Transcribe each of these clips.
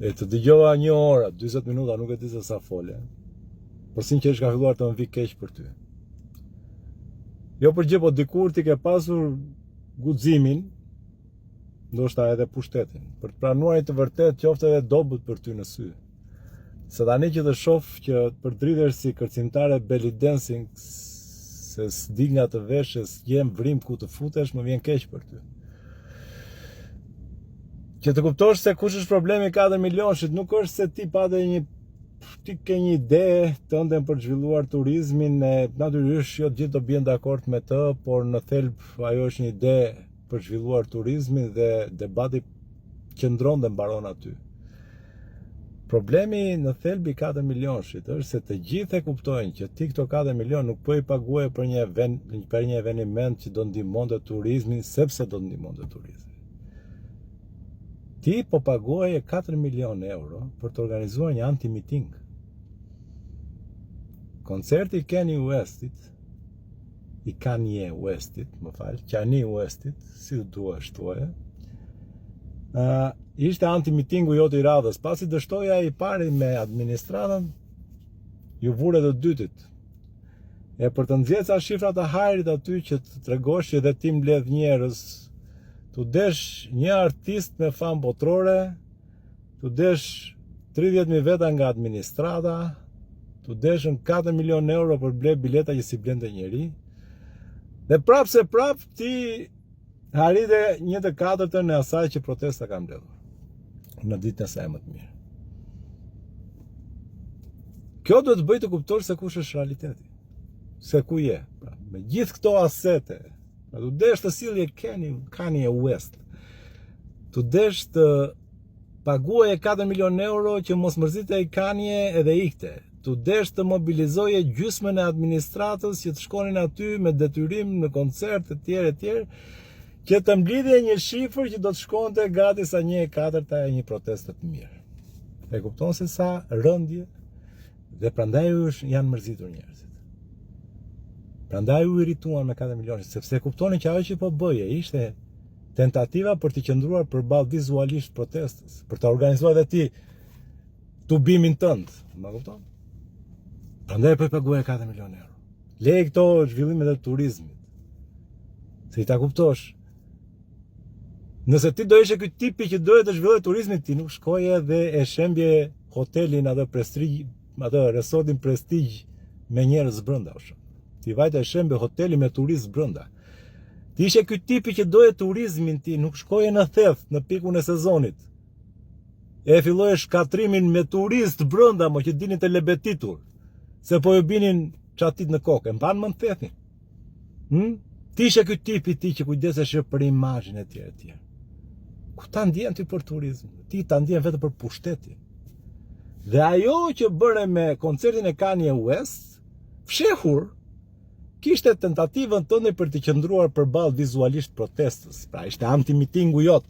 E të dëgjova 1 orë, 40 minuta, nuk e di se sa fole. Por sinqerisht ka filluar të më vi keq për ty. Jo për gjë, po dikur ti ke pasur guximin, ndoshta edhe pushtetin, për të pranuar të vërtet qoftë edhe dobët për ty në sy. Se tani që të shoh që për dridhesh si kërcimtare belly dancing, se s'di nga të veshës, jem vrim ku të futesh, më vjen keq për ty. Që të kuptosh se kush është problemi 4 milionshit, nuk është se ti ti ke një ide të ëndën për të zhvilluar turizmin, natyrisht jo gjithë do bien dakord me të, por në thelb ajo është një ide për të zhvilluar turizmin dhe debati qëndron dhe mbaron aty. Problemi në thelbi 4 milionshit është se të gjithë e kuptojnë që ti këto 4 milion nuk po i paguaje për një eveniment që do ndihmonte turizmin, sepse do ndihmonte turizmin. Ti po paguaje 4 milion euro për të organizuar një anti-meeting. Koncerti i Kanye Westit, Kanye Westit, si të dua shtuaje, ishte anti-meetingu jote i radhës. Pasi dështoja i pari me administratën, ju vure të dytit. E për të nxjerrë shifrat e hajrit aty që të tregosh që edhe ti mbledh njerëz, tu desh një artist me fam botrore, tu desh 30.000 veta nga administrata, tu deshën 4 milion euro për ble bileta që si blente njeri, dhe prap se prap ti harite 1/4 e asaj që protesta ka mbledhur në ditën e saj më të mirë. Kjo duhet të bëj të kuptosh se kush është realiteti, se ku je. Pra, me gjithë këto asete, tu desh të sillje Kanye West, tu desh të paguaje 4 milion euro që mos mërzitej Kanye edhe ikte. Tu desh të mobilizoje gjysmën e administratës që të shkonin aty me detyrim në koncert etj, që të mblidhje një shifër që do të shkonte gati sa 1/4 e një proteste të mirë. E kupton se sa rëndje, dhe prandaj janë mërzitur njerëzit. Prandaj u irrituan me 4 milionit, sepse kuptonin që ajo që po bëje ishte tentativa për të qëndruar përballë vizualisht protestës, për të organizuar edhe ti tubimin tënd, më kupton? Prandaj po i paguaje 4 milion euro. Lej këto zhvillimet e turizmit. Se i ta kuptosh. Nëse ti do ishe ky tipi që doje të zhvilloj turizmin, ti nuk shkoje dhe e shembje hotelin atë resortin prestigj me njerëz brenda. Ti vajte e shembje hoteli me turist brenda. Ti ishe ky tipi që doje turizmin, ti nuk shkoje në theth në pikun e sezonit. E filloje shkatrimin me turist brenda, mo që dinin të lebetitur, se po ju binin çatit në kokë, mban më në thethin. Ti ishe ky tipi ti që kujdesesh për imazhin e tjerë. Ku ta ndjen ti për turizm? Ti ta ndjen vetëm për pushtetin. Dhe ajo që bëre me koncertin e Kanye West, fshehur, kishte tentativën tënde për të qëndruar përballë vizualisht protestës. Pra ishte anti-meetingu jot.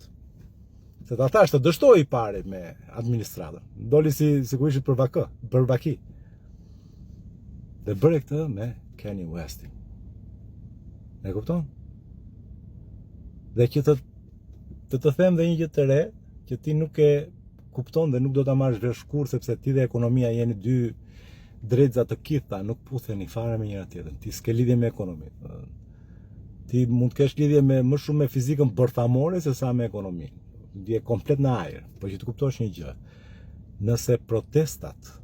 Se ta thash të dështoi i pari me administratën. Doli si ku ishit për vaki. Dhe bëre këtë me Kanye Westin. E kupton? Dhe që të them dhe një gjë të re, që ti nuk e kupton dhe nuk do ta marrësh vesh kurrë, sepse ti dhe ekonomia jeni dy drejtza të kitha, nuk putheni fare me njëra tjetrën. Ti s'ke lidhje me ekonominë. Ti mund të kesh lidhje më shumë me fizikën bërthamore se sa me ekonominë. Ti je komplet në ajër. Por që të kuptosh një gjë, nëse protestat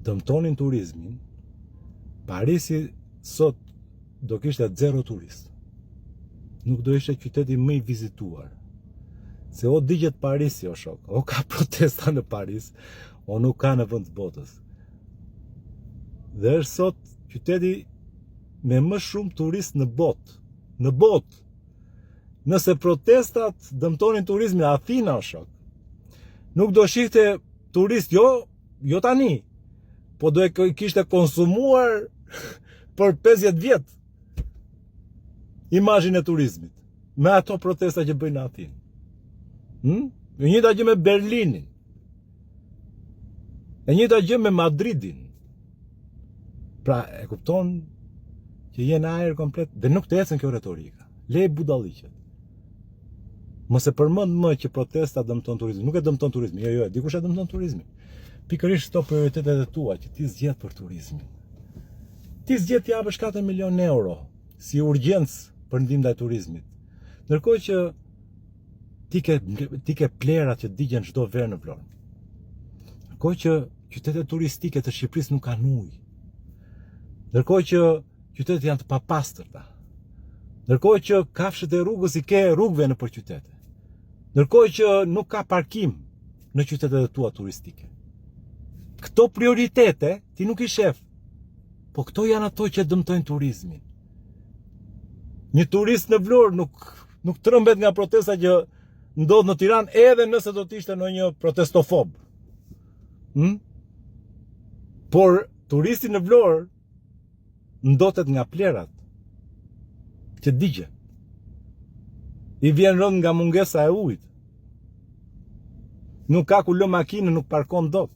dëmtonin turizmin, Parisi sot do kishte 0 turist. Nuk do ishte qyteti më i vizituar. Se o digjet Parisi, o shok, o ka protesta në Paris, o nuk ka në vend të botës. Dhe është sot qyteti me më shumë turist në botë. Në botë. Nëse protestat dëmtonin turizmin, Athina, o shok, nuk do shihte turist, jo tani, po do e kishte konsumuar për 50 vjet imazhin e turizmit me ato protesta që bëjnë në Athinë. E njëjta gjë me Berlinin. E njëjta gjë me Madridin. Pra, e kupton që je në ajër komplet dhe nuk të ecën kjo retorika. Le budalliqet. Mos e përmend më që protesta dëmton turizmin. Nuk e dëmton turizmin. Jo, dikush e dëmton turizmin. Pikërisht këto prioritetet e tua që ti zgjedh për turizmin. Ti zgjedh të japësh 4 milion euro si urgjencë për ndihmë ndaj turizmit. Ndërkohë që ti ke plerat që digjen çdo verë në Vlorë. Ndërkohë që qytetet turistike të Shqipërisë nuk kanë ujë. Ndërkohë që qytetet janë të papastërta. Ndërkohë që kafshët e rrugës i ke rrugëve nëpër qytete. Ndërkohë që nuk ka parkim në qytetet e tua turistike. Këto prioritete ti nuk i shef. Po këto janë ato që dëmtojnë turizmin. Një turist në Vlorë nuk trëmbet nga protesta që ndodh në Tiranë edhe nëse do të ishte ndonjë protestofob. Por turisti në Vlorë ndotet nga plerat që digje. I vjen rënd nga mungesa e ujit. Nuk ka ku lë makinë, nuk parkon dot.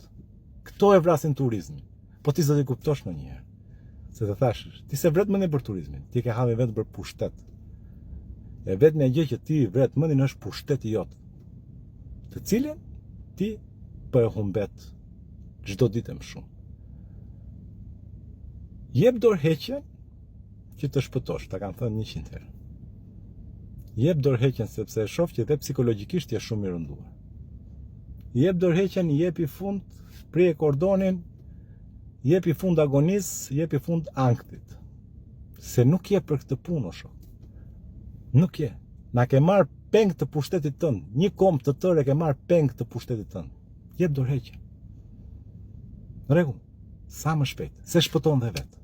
Këto e vrasin turizmin. Po ti s'do t'i kuptosh ndonjëherë. Se të thash, ti se vret mendin për turizmin, ti ke halli vetëm për pushtet. E vetmja gjë që ti vret mendin është pushteti jot. Të cilin ti po e humbet çdo ditë më shumë. Jep dorëheqjen që të shpëtosh, ta kanë thënë 100 herë. Jep dorëheqjen sepse e shoh që edhe psikologjikisht je shumë i rënduar. Jep dorëheqjen, jep i fund, prije kordonin, jep i fund agonis, jep i fund ankthit. Se nuk je për këtë punë, o shok. Nuk je. Na ke marr peng të pushtetit tënd. Një kombë të tërë e ke marr peng të pushtetit tënd. Jep dorëheqjen. Në rregull. Sa më shpejt, se shpëton dhe vetë.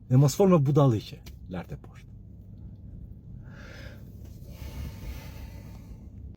Dhe mos fol me budalliqe lart e poshtë.